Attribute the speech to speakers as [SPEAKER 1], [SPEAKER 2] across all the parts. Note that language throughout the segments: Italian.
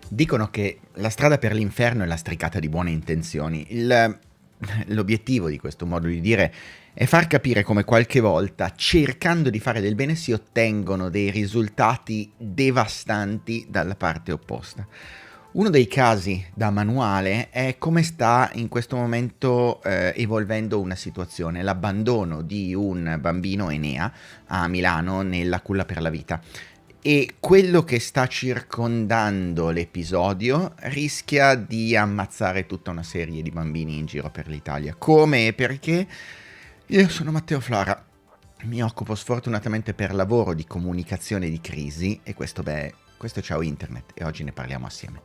[SPEAKER 1] Dicono che la strada per l'inferno è lastricata di buone intenzioni. L'obiettivo di questo modo di dire è far capire come qualche volta, cercando di fare del bene, si ottengono dei risultati devastanti dalla parte opposta. Uno dei casi da manuale è come sta in questo momento evolvendo una situazione, l'abbandono di un bambino Enea a Milano nella culla per la vita. E quello che sta circondando l'episodio rischia di ammazzare tutta una serie di bambini in giro per l'Italia. Come e perché? Io sono Matteo Flora, mi occupo sfortunatamente per lavoro di comunicazione di crisi e questo è Ciao Internet e oggi ne parliamo assieme.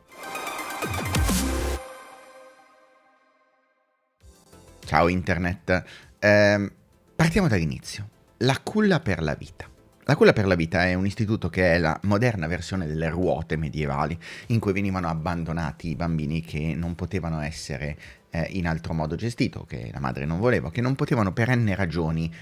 [SPEAKER 1] Ciao Internet. Partiamo dall'inizio. La culla per la vita. La culla per la vita è un istituto che è la moderna versione delle ruote medievali, in cui venivano abbandonati i bambini che non potevano essere in altro modo gestito, che la madre non voleva, che non potevano per n ragioni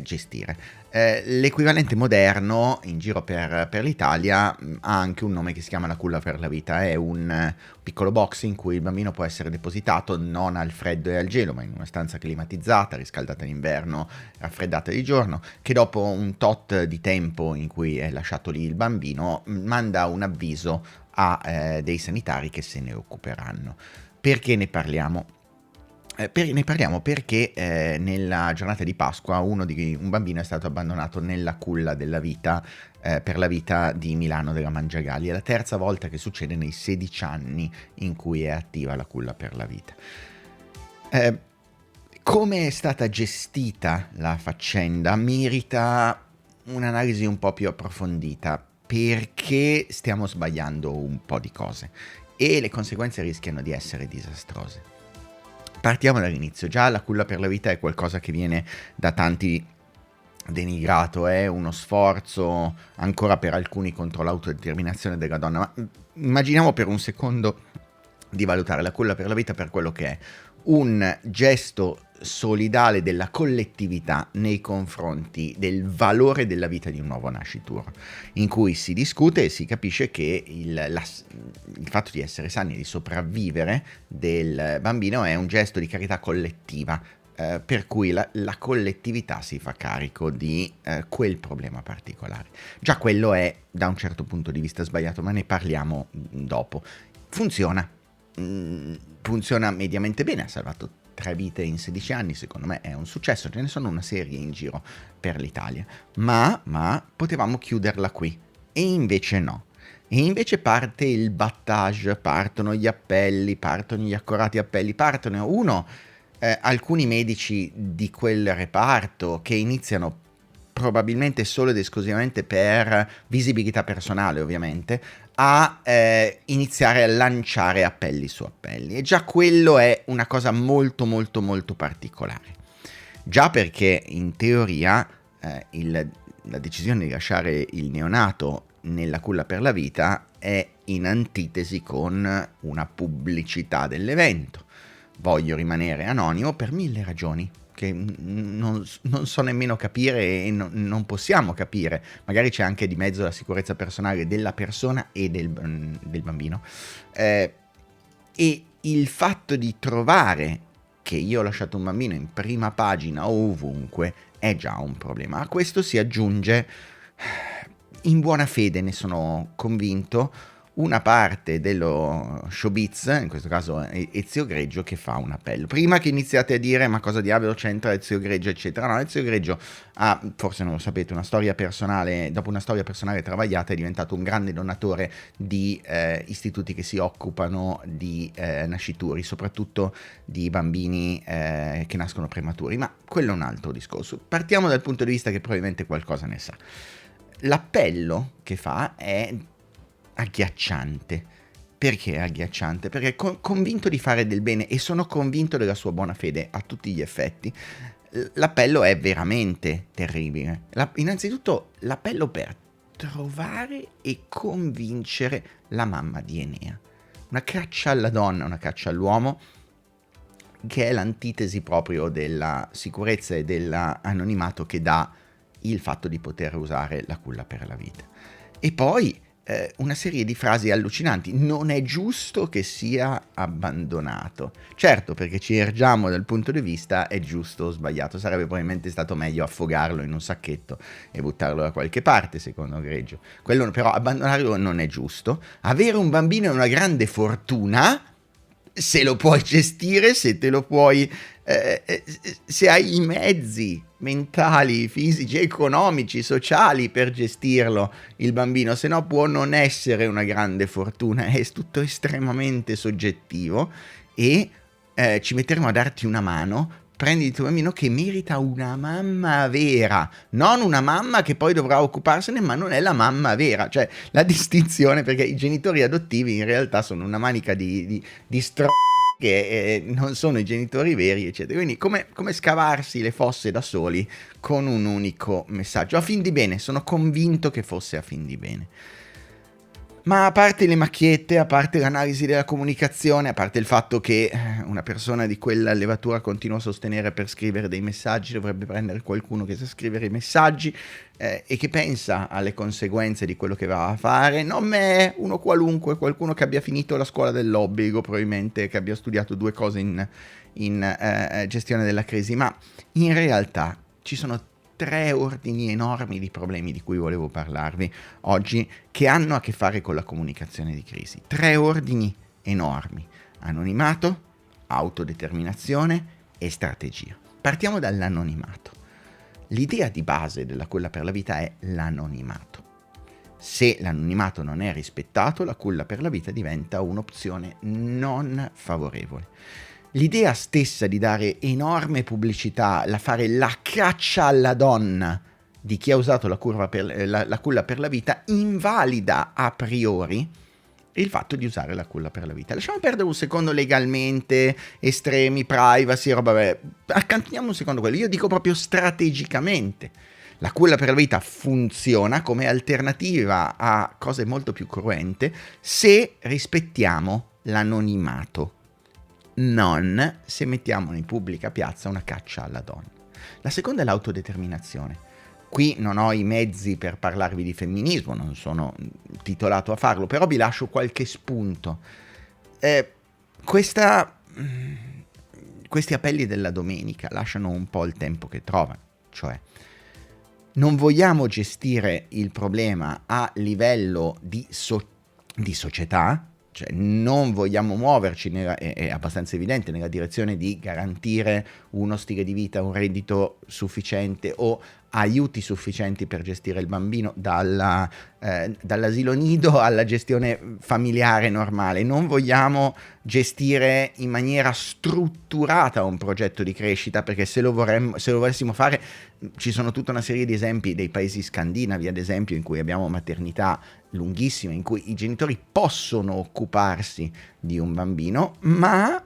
[SPEAKER 1] gestire. L'equivalente moderno in giro per l'Italia ha anche un nome che si chiama la culla per la vita, è un piccolo box in cui il bambino può essere depositato non al freddo e al gelo, ma in una stanza climatizzata, riscaldata d'inverno, raffreddata di giorno, che dopo un tot di tempo in cui è lasciato lì il bambino manda un avviso a dei sanitari che se ne occuperanno. Perché ne parliamo? Ne parliamo perché nella giornata di Pasqua un bambino è stato abbandonato nella culla della vita per la vita di Milano della Mangiagalli. È la terza volta che succede nei 16 anni in cui è attiva la culla per la vita. Come è stata gestita la faccenda merita un'analisi un po' più approfondita, perché stiamo sbagliando un po' di cose e le conseguenze rischiano di essere disastrose. Partiamo dall'inizio. Già la culla per la vita è qualcosa che viene da tanti denigrato, è uno sforzo ancora per alcuni contro l'autodeterminazione della donna, ma immaginiamo per un secondo di valutare la culla per la vita per quello che è un gesto solidale della collettività nei confronti del valore della vita di un nuovo nascituro, in cui si discute e si capisce che il fatto di essere sani e di sopravvivere del bambino è un gesto di carità collettiva, per cui la collettività si fa carico di quel problema particolare. Già quello è da un certo punto di vista sbagliato, ma ne parliamo dopo. Funziona mediamente bene, ha salvato 3 vite in 16 anni, secondo me è un successo, ce ne sono una serie in giro per l'Italia, ma potevamo chiuderla qui, e invece no. E invece parte il battage, partono gli appelli, partono gli accorati appelli, partono alcuni medici di quel reparto che iniziano probabilmente solo ed esclusivamente per visibilità personale, ovviamente, a iniziare a lanciare appelli su appelli. E già quello è una cosa molto molto molto particolare. Già perché in teoria la decisione di lasciare il neonato nella culla per la vita è in antitesi con una pubblicità dell'evento. Voglio rimanere anonimo per 1000 ragioni che non so nemmeno capire e non possiamo capire. Magari c'è anche di mezzo la sicurezza personale della persona e del bambino. E il fatto di trovare che io ho lasciato un bambino in prima pagina o ovunque è già un problema. A questo si aggiunge, in buona fede ne sono convinto, una parte dello showbiz, in questo caso Ezio Greggio, che fa un appello. Prima che iniziate a dire ma cosa diavolo c'entra Ezio Greggio eccetera, no, Ezio Greggio ha, forse non lo sapete, una storia personale, dopo una storia personale travagliata è diventato un grande donatore di istituti che si occupano di nascituri, soprattutto di bambini che nascono prematuri, ma quello è un altro discorso. Partiamo dal punto di vista che probabilmente qualcosa ne sa. L'appello che fa è agghiacciante. Perché è agghiacciante? Perché è convinto di fare del bene e sono convinto della sua buona fede a tutti gli effetti. L'appello è veramente terribile. Innanzitutto l'appello per trovare e convincere la mamma di Enea. Una caccia alla donna, una caccia all'uomo, che è l'antitesi proprio della sicurezza e dell'anonimato che dà il fatto di poter usare la culla per la vita. E poi una serie di frasi allucinanti. Non è giusto che sia abbandonato. Certo, perché ci ergiamo dal punto di vista è giusto o sbagliato. Sarebbe probabilmente stato meglio affogarlo in un sacchetto e buttarlo da qualche parte, secondo Greggio. Quello però, abbandonarlo non è giusto. Avere un bambino è una grande fortuna, se lo puoi gestire, se te lo puoi, se hai i mezzi mentali, fisici, economici, sociali per gestirlo il bambino, se no può non essere una grande fortuna, è tutto estremamente soggettivo e ci metteremo a darti una mano. Prendi il tuo bambino che merita una mamma vera, non una mamma che poi dovrà occuparsene, ma non è la mamma vera, cioè la distinzione, perché i genitori adottivi in realtà sono una manica di che non sono i genitori veri, eccetera. Quindi come scavarsi le fosse da soli con un unico messaggio, a fin di bene, sono convinto che fosse a fin di bene. Ma a parte le macchiette, a parte l'analisi della comunicazione, a parte il fatto che una persona di quella levatura continua a sostenere per scrivere dei messaggi, dovrebbe prendere qualcuno che sa scrivere i messaggi e che pensa alle conseguenze di quello che va a fare, non me, uno qualunque, qualcuno che abbia finito la scuola dell'obbligo, probabilmente che abbia studiato 2 cose in gestione della crisi, ma in realtà ci sono 3 ordini enormi di problemi di cui volevo parlarvi oggi, che hanno a che fare con la comunicazione di crisi. 3 ordini enormi: anonimato, autodeterminazione e strategia. Partiamo dall'anonimato. L'idea di base della culla per la vita è l'anonimato. Se l'anonimato non è rispettato, la culla per la vita diventa un'opzione non favorevole. L'idea stessa di dare enorme pubblicità, fare la caccia alla donna di chi ha usato la culla per la vita, invalida a priori il fatto di usare la culla per la vita. Lasciamo perdere un secondo legalmente, estremi, privacy, roba, accantiniamo un secondo quello. Io dico proprio strategicamente. La culla per la vita funziona come alternativa a cose molto più cruente se rispettiamo l'anonimato, non se mettiamo in pubblica piazza una caccia alla donna. La seconda è l'autodeterminazione. Qui non ho i mezzi per parlarvi di femminismo, non sono titolato a farlo, però vi lascio qualche spunto. Questi appelli della domenica lasciano un po' il tempo che trovano, cioè non vogliamo gestire il problema a livello di società, cioè non vogliamo muoverci, è abbastanza evidente, nella direzione di garantire uno stile di vita, un reddito sufficiente o aiuti sufficienti per gestire il bambino dall'asilo nido alla gestione familiare normale. Non vogliamo gestire in maniera strutturata un progetto di crescita, perché se lo volessimo fare, ci sono tutta una serie di esempi dei paesi scandinavi, ad esempio, in cui abbiamo maternità lunghissime, in cui i genitori possono occuparsi di un bambino, ma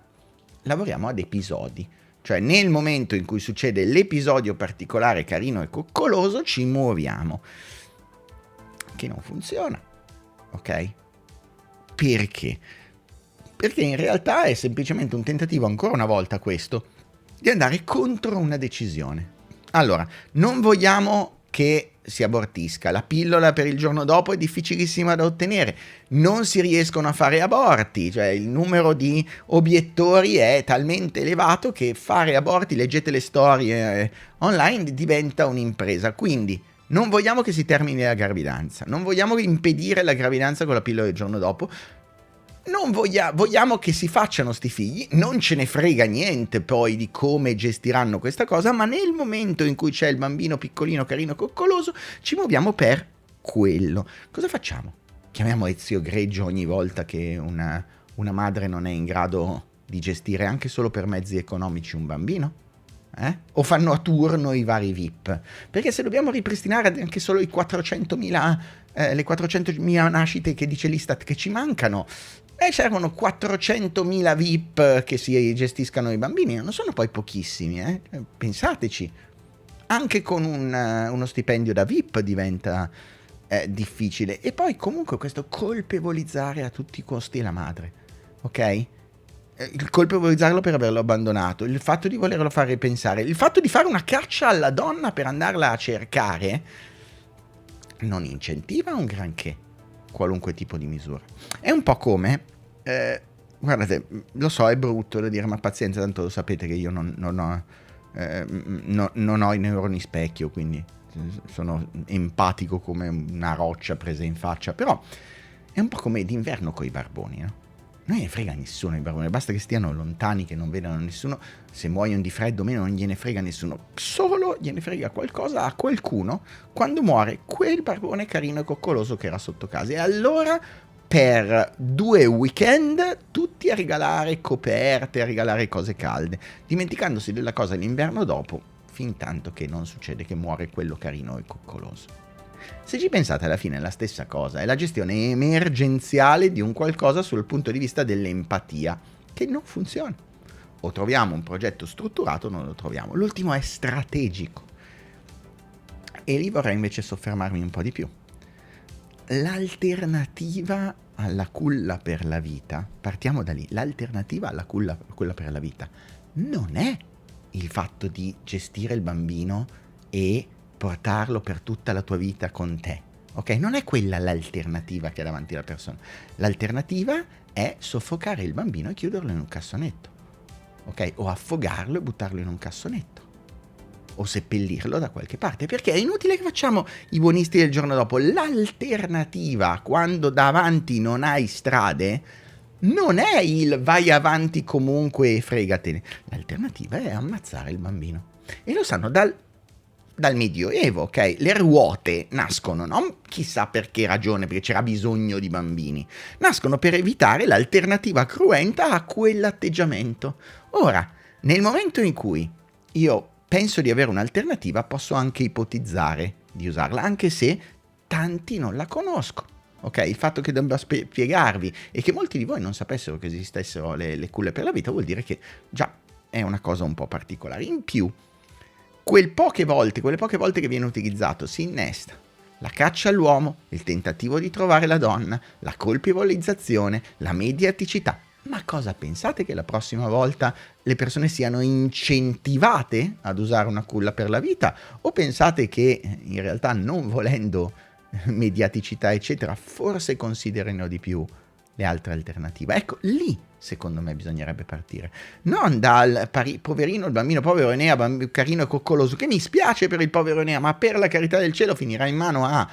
[SPEAKER 1] lavoriamo ad episodi. Cioè nel momento in cui succede l'episodio particolare, carino e coccoloso, ci muoviamo. Che non funziona, ok? Perché? Perché in realtà è semplicemente un tentativo, ancora una volta questo, di andare contro una decisione. Allora, non vogliamo che si abortisca, la pillola per il giorno dopo è difficilissima da ottenere, non si riescono a fare aborti, cioè il numero di obiettori è talmente elevato che fare aborti, leggete le storie online, diventa un'impresa. Quindi non vogliamo che si termini la gravidanza, non vogliamo impedire la gravidanza con la pillola del giorno dopo, non vogliamo che si facciano sti figli, non ce ne frega niente poi di come gestiranno questa cosa, ma nel momento in cui c'è il bambino piccolino, carino, coccoloso, ci muoviamo per quello. Cosa facciamo? Chiamiamo Ezio Greggio ogni volta che una madre non è in grado di gestire anche solo per mezzi economici un bambino? O fanno a turno i vari VIP? Perché se dobbiamo ripristinare anche solo i 400.000, le 400.000 nascite che dice l'Istat che ci mancano, servono 400.000 VIP che si gestiscano i bambini, non sono poi pochissimi, pensateci. Anche con uno stipendio da VIP diventa difficile. E poi comunque questo colpevolizzare a tutti i costi la madre, ok? Il colpevolizzarlo per averlo abbandonato, il fatto di volerlo fare pensare, il fatto di fare una caccia alla donna per andarla a cercare, non incentiva un granché qualunque tipo di misura. È un po' come, guardate, lo so, è brutto da dire, ma pazienza, tanto lo sapete che io non ho i neuroni specchio, quindi sono empatico come una roccia presa in faccia, però è un po' come d'inverno coi barboni, no? Non gliene frega nessuno i barboni, basta che stiano lontani, che non vedano nessuno, se muoiono di freddo o meno non gliene frega nessuno, solo gliene frega qualcosa a qualcuno quando muore quel barbone carino e coccoloso che era sotto casa. E allora per 2 weekend tutti a regalare coperte, a regalare cose calde, dimenticandosi della cosa l'inverno dopo, fin tanto che non succede che muore quello carino e coccoloso. Se ci pensate, alla fine è la stessa cosa, è la gestione emergenziale di un qualcosa sul punto di vista dell'empatia, che non funziona. O troviamo un progetto strutturato o non lo troviamo. L'ultimo è strategico. E lì vorrei invece soffermarmi un po' di più. L'alternativa alla culla per la vita, partiamo da lì, l'alternativa alla culla per la vita non è il fatto di gestire il bambino e portarlo per tutta la tua vita con te, ok? Non è quella l'alternativa che è davanti alla persona. L'alternativa è soffocare il bambino e chiuderlo in un cassonetto, ok? O affogarlo e buttarlo in un cassonetto, o seppellirlo da qualche parte, perché è inutile che facciamo i buonisti del giorno dopo. L'alternativa, quando davanti non hai strade, non è il vai avanti comunque e fregatene. L'alternativa è ammazzare il bambino. E lo sanno dal Medioevo, ok? Le ruote nascono non chissà per che ragione, perché c'era bisogno di bambini. Nascono per evitare l'alternativa cruenta a quell'atteggiamento. Ora, nel momento in cui io penso di avere un'alternativa, posso anche ipotizzare di usarla, anche se tanti non la conoscono. Ok, il fatto che debba spiegarvi e che molti di voi non sapessero che esistessero le culle per la vita vuol dire che già è una cosa un po' particolare. In più, quelle poche volte che viene utilizzato si innesta la caccia all'uomo, il tentativo di trovare la donna, la colpevolizzazione, la mediaticità. Ma cosa pensate che la prossima volta le persone siano incentivate ad usare una culla per la vita? O pensate che in realtà, non volendo mediaticità eccetera, forse considerino di più le altre alternative? Ecco, lì secondo me bisognerebbe partire, non dal poverino, il bambino povero Enea, carino e coccoloso, che mi spiace per il povero Enea, ma per la carità del cielo finirà in mano a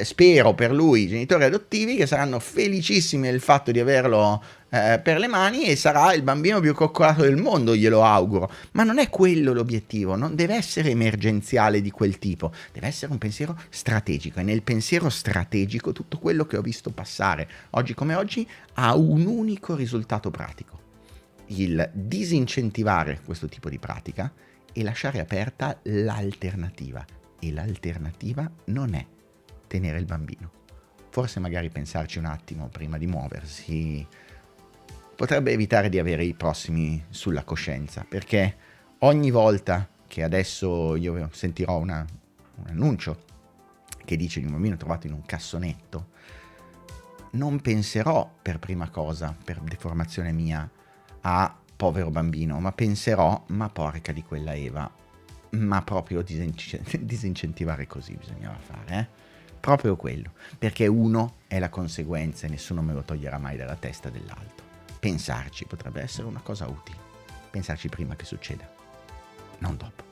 [SPEAKER 1] spero per lui, i genitori adottivi che saranno felicissimi del fatto di averlo per le mani, e sarà il bambino più coccolato del mondo, glielo auguro. Ma non è quello l'obiettivo, non deve essere emergenziale di quel tipo, deve essere un pensiero strategico, e nel pensiero strategico tutto quello che ho visto passare oggi come oggi ha un unico risultato pratico: il disincentivare questo tipo di pratica e lasciare aperta l'alternativa. E l'alternativa non è tenere il bambino. Forse magari pensarci un attimo prima di muoversi potrebbe evitare di avere i prossimi sulla coscienza, perché ogni volta che adesso io sentirò un annuncio che dice di un bambino trovato in un cassonetto, non penserò per prima cosa, per deformazione mia, a povero bambino, ma penserò, ma porca di quella Eva, ma proprio disincentivare così bisognava fare, proprio quello, perché uno è la conseguenza e nessuno me lo toglierà mai dalla testa dell'altro. Pensarci potrebbe essere una cosa utile, pensarci prima che succeda, non dopo.